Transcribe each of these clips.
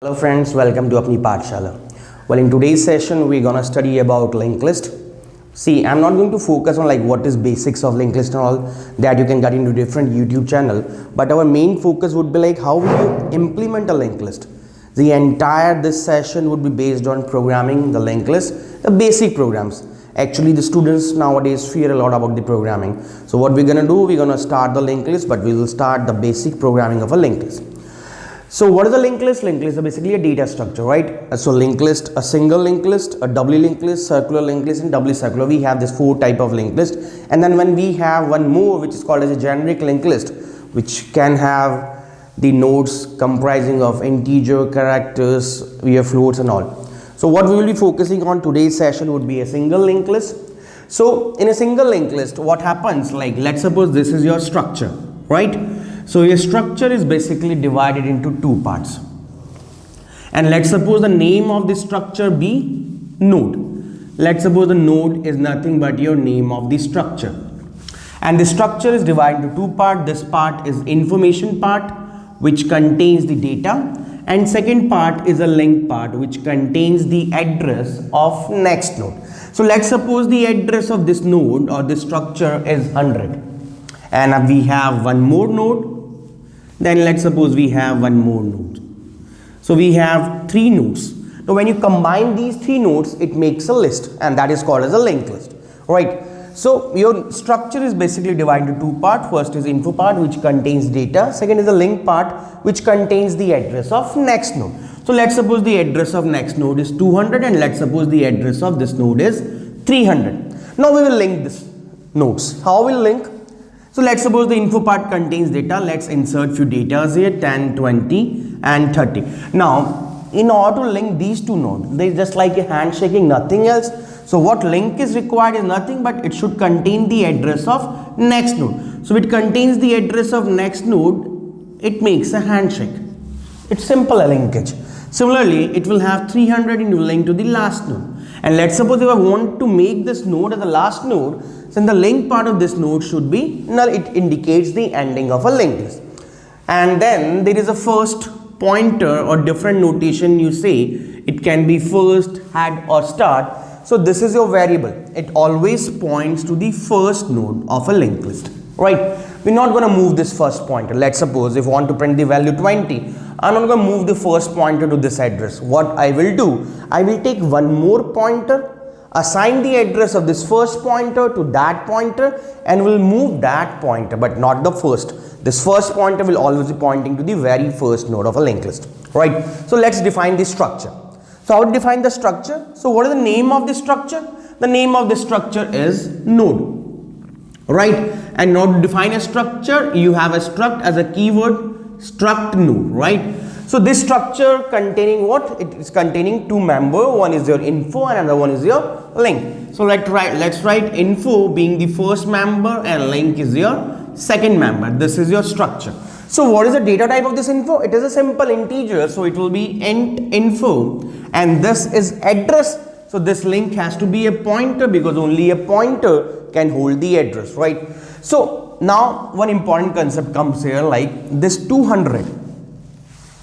Hello friends, welcome to Apni Pathshala. Well, in today's session we're gonna study about linked list. See, I'm not going to focus on like what is basics of linked list and all that you can get into different YouTube channel, but our main focus would be like how will you implement a linked list. The entire this session would be based on programming the linked list, the basic programs. Actually, the students nowadays fear a lot about the programming. So what we're gonna do, we're gonna start the linked list, but we will start the basic programming of a linked list. So what is a linked list? Linked list is basically a data structure, right? So linked list, a single linked list, a doubly linked list, circular linked list, and doubly circular. We have this four type of linked list, and then when we have one more which is called as a generic linked list, which can have the nodes comprising of integer, characters, we have floats and all. So what we will be focusing on today's session would be a single linked list. So in a single linked list, what happens, like let's suppose this is your structure, right? So your structure is basically divided into two parts, and let's suppose the name of the structure be node. Let's suppose the node is nothing but your name of the structure, and the structure is divided into two parts. This part is information part, which contains the data, and second part is a link part, which contains the address of next node. So let's suppose the address of this node or this structure is 100, and we have one more node. Then let's suppose we have one more node. So we have three nodes. Now when you combine these three nodes, it makes a list, and that is called as a linked list, right? So your structure is basically divided into two parts. First is info part, which contains data. Second is the link part, which contains the address of next node. So let's suppose the address of next node is 200, and let's suppose the address of this node is 300. Now we will link this nodes. How will link? So let's suppose the info part contains data. Let's insert few data here, 10, 20 and 30. Now in order to link these two nodes, there is just like a handshaking, nothing else. So what link is required is nothing but it should contain the address of next node. So it contains the address of next node, it makes a handshake. It's simple a linkage. Similarly, it will have 300 in link to the last node. And let's suppose if I want to make this node as the last node, then the link part of this node should be null. It indicates the ending of a linked list. And then there is a first pointer or different notation you say. It can be first, head or start. So this is your variable. It always points to the first node of a linked list, right? We're not going to move this first pointer. Let's suppose if I want to print the value 20, I'm not going to move the first pointer to this address. What I will do, I will take one more pointer, assign the address of this first pointer to that pointer, and will move that pointer, but not the first. This first pointer will always be pointing to the very first node of a linked list, right? So let's define the structure. So how to define the structure? So what is the name of the structure? The name of the structure is node, right? And now to define a structure, you have a struct as a keyword, struct node, right? So this structure containing what? It is containing two members. One is your info and another one is your link. So let's write info being the first member and link is your second member. This is your structure. So what is the data type of this info? It is a simple integer. So it will be int info, and this is address. So this link has to be a pointer because only a pointer can hold the address, right? So now one important concept comes here, like this 200.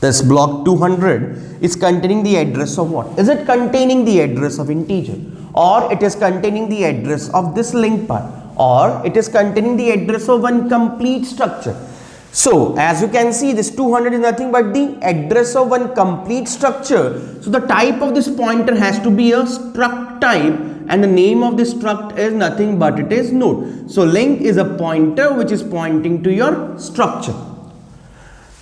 This block 200 is containing the address of what? Is it containing the address of integer, or it is containing the address of this link part, or it is containing the address of one complete structure? So as you can see, this 200 is nothing but the address of one complete structure. So the type of this pointer has to be a struct type, and the name of this struct is nothing but it is node. So link is a pointer which is pointing to your structure.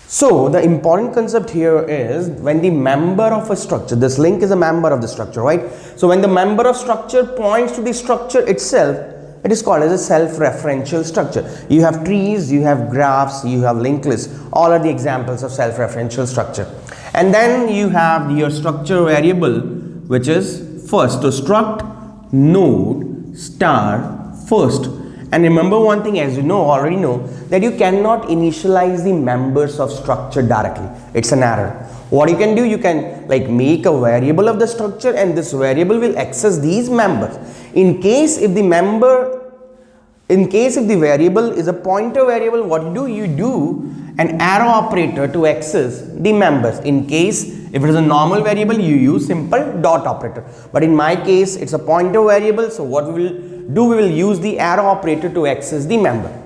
So the important concept here is when the member of a structure, this link is a member of the structure, right? So when the member of structure points to the structure itself, it is called as a self-referential structure. You have trees, you have graphs, you have linked lists. All are the examples of self-referential structure. And then you have your structure variable, which is first. So struct node star first. And remember one thing, as you know, already know, that you cannot initialize the members of structure directly. It's an error. What you can do, you can like make a variable of the structure, and this variable will access these members. In case if the variable is a pointer variable, what you do an arrow operator to access the members. In case If it is a normal variable, you use simple dot operator. But in my case, it's a pointer variable. So what we will do, we will use the arrow operator to access the member.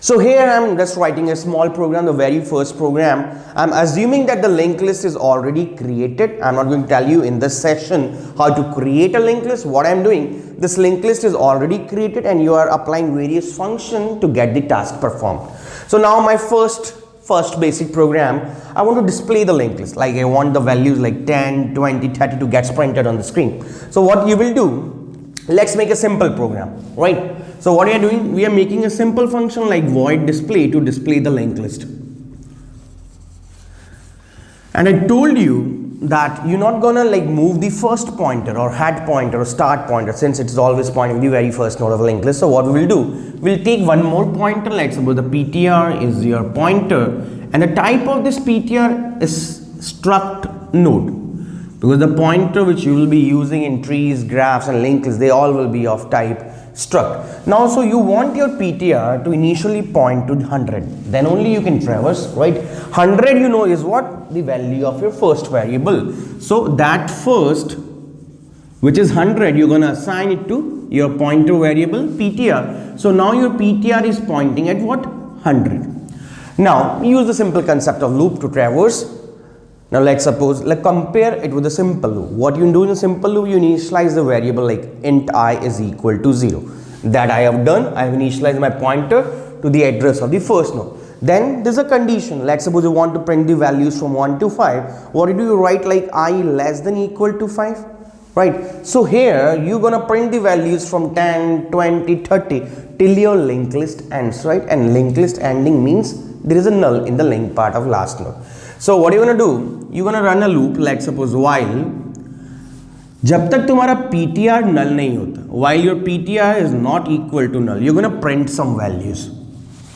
So here I'm just writing a small program, the very first program. I'm assuming that the linked list is already created. I'm not going to tell you in this session how to create a linked list. What I'm doing, this linked list is already created and you are applying various functions to get the task performed. So now my first basic program, I want to display the linked list. Like I want the values like 10, 20, 30 to get printed on the screen. So what you will do, let's make a simple program, right? So what we are doing, we are making a simple function like void display to display the linked list. And I told you that you're not gonna like move the first pointer or head pointer or start pointer, since it's always pointing the very first node of a linked list. So what we will do, we'll take one more pointer. Let's suppose the PTR is your pointer, and the type of this PTR is struct node, because the pointer which you will be using in trees, graphs and linked lists, they all will be of type struct. Now so you want your PTR to initially point to 100, then only you can traverse, right? 100 you know is what? The value of your first variable. So that first, which is 100, you're gonna assign it to your pointer variable PTR. So now your PTR is pointing at what? 100. Now use the simple concept of loop to traverse. Now let's suppose, let's compare it with a simple loop. What you do in a simple loop, you initialize the variable like int I is equal to 0. That I have done. I have initialized my pointer to the address of the first node. Then there's a condition. Let's suppose you want to print the values from 1 to 5. What do you write like I less than equal to 5? Right. So here you're gonna print the values from 10, 20, 30 till your linked list ends, right? And linked list ending means there is a null in the link part of last node. So what you're gonna do, you're gonna run a loop. Let's suppose while जब तक तुम्हारा PTR null नहीं होता, while your PTR is not equal to null, you're gonna print some values.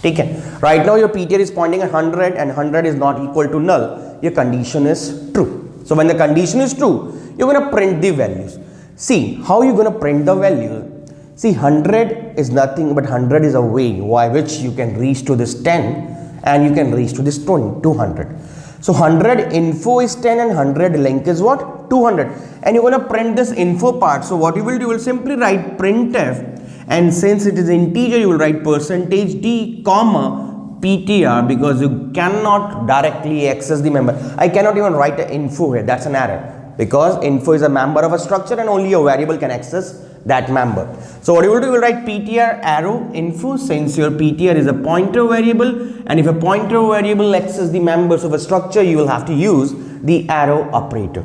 ठीक है? Right now your PTR is pointing at 100 and 100 is not equal to null. Your condition is true. So when the condition is true, you're gonna print the values. See how you're gonna print the value. See, 100 is nothing but 100 is a way by which you can reach to this 10 and you can reach to this 200. So 100 info is 10 and 100 link is what? 200. And you're going to print this info part. So what you will do, you will simply write printf, and since it is integer, you will write %d comma PTR, because you cannot directly access the member. I cannot even write an info here. That's an error, because info is a member of a structure and only a variable can access that member. So what you will do, you will write PTR arrow info, since your PTR is a pointer variable, and if a pointer variable accesses the members of a structure, you will have to use the arrow operator.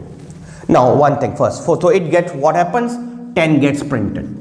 Now one thing first, so it gets, what happens, 10 gets printed.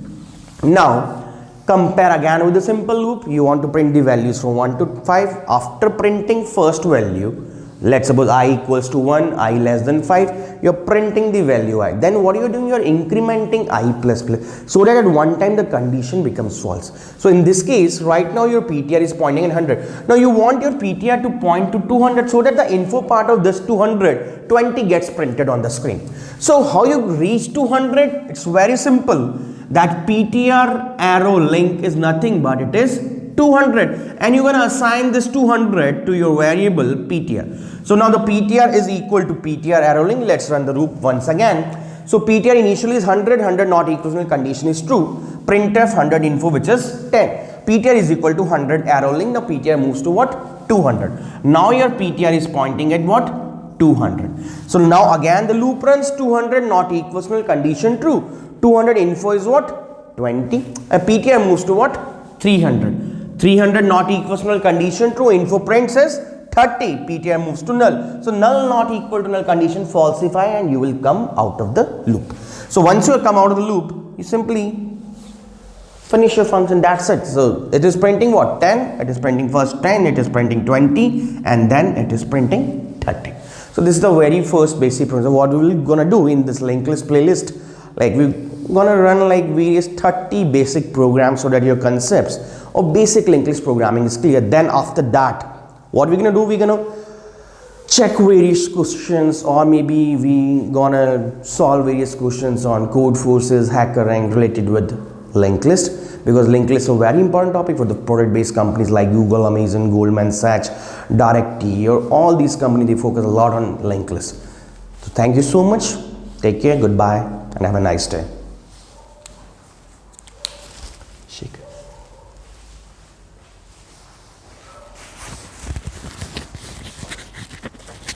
Now compare again with the simple loop. You want to print the values from 1 to 5. After printing first value, let's suppose I equals to 1, I less than 5, you're printing the value I. Then what you're doing, you're incrementing I plus plus, so that at one time the condition becomes false. So in this case, right now your PTR is pointing at 100. Now you want your PTR to point to 200, so that the info part of this 200, 20 gets printed on the screen. So how you reach 200? It's very simple. That PTR arrow link is nothing but it is 200, and you're going to assign this 200 to your variable PTR. So now the PTR is equal to PTR arrow link. Let's run the loop once again. So PTR initially is 100, 100 not equal to condition is true. Printf 100 info, which is 10. PTR is equal to 100 arrow link. Now PTR moves to what? 200. Now your PTR is pointing at what? 200. So now again the loop runs. 200 not equals to condition true. 200 info is what? 20. PTR moves to what? 300. 300 not equals to null, condition true, info print says 30, PTR moves to null. So null not equal to null, condition falsify, and you will come out of the loop. So once you come out of the loop, you simply finish your function, that's it. So it is printing what? 10, it is printing first 10, it is printing 20, and then it is printing 30. So this is the very first basic principle. What we will gonna do in this linked list playlist, like we're gonna run like various 30 basic programs so that your concepts of basic linked list programming is clear. Then after that, what we're gonna do, we're gonna check various questions, or maybe we gonna solve various questions on Codeforces, HackerRank related with linked list, because linked list is a very important topic for the product based companies like Google, Amazon, Goldman Sachs, DirectT, or all these companies. They focus a lot on linked list. So thank you so much. Take care. Goodbye and have a nice day. Shake.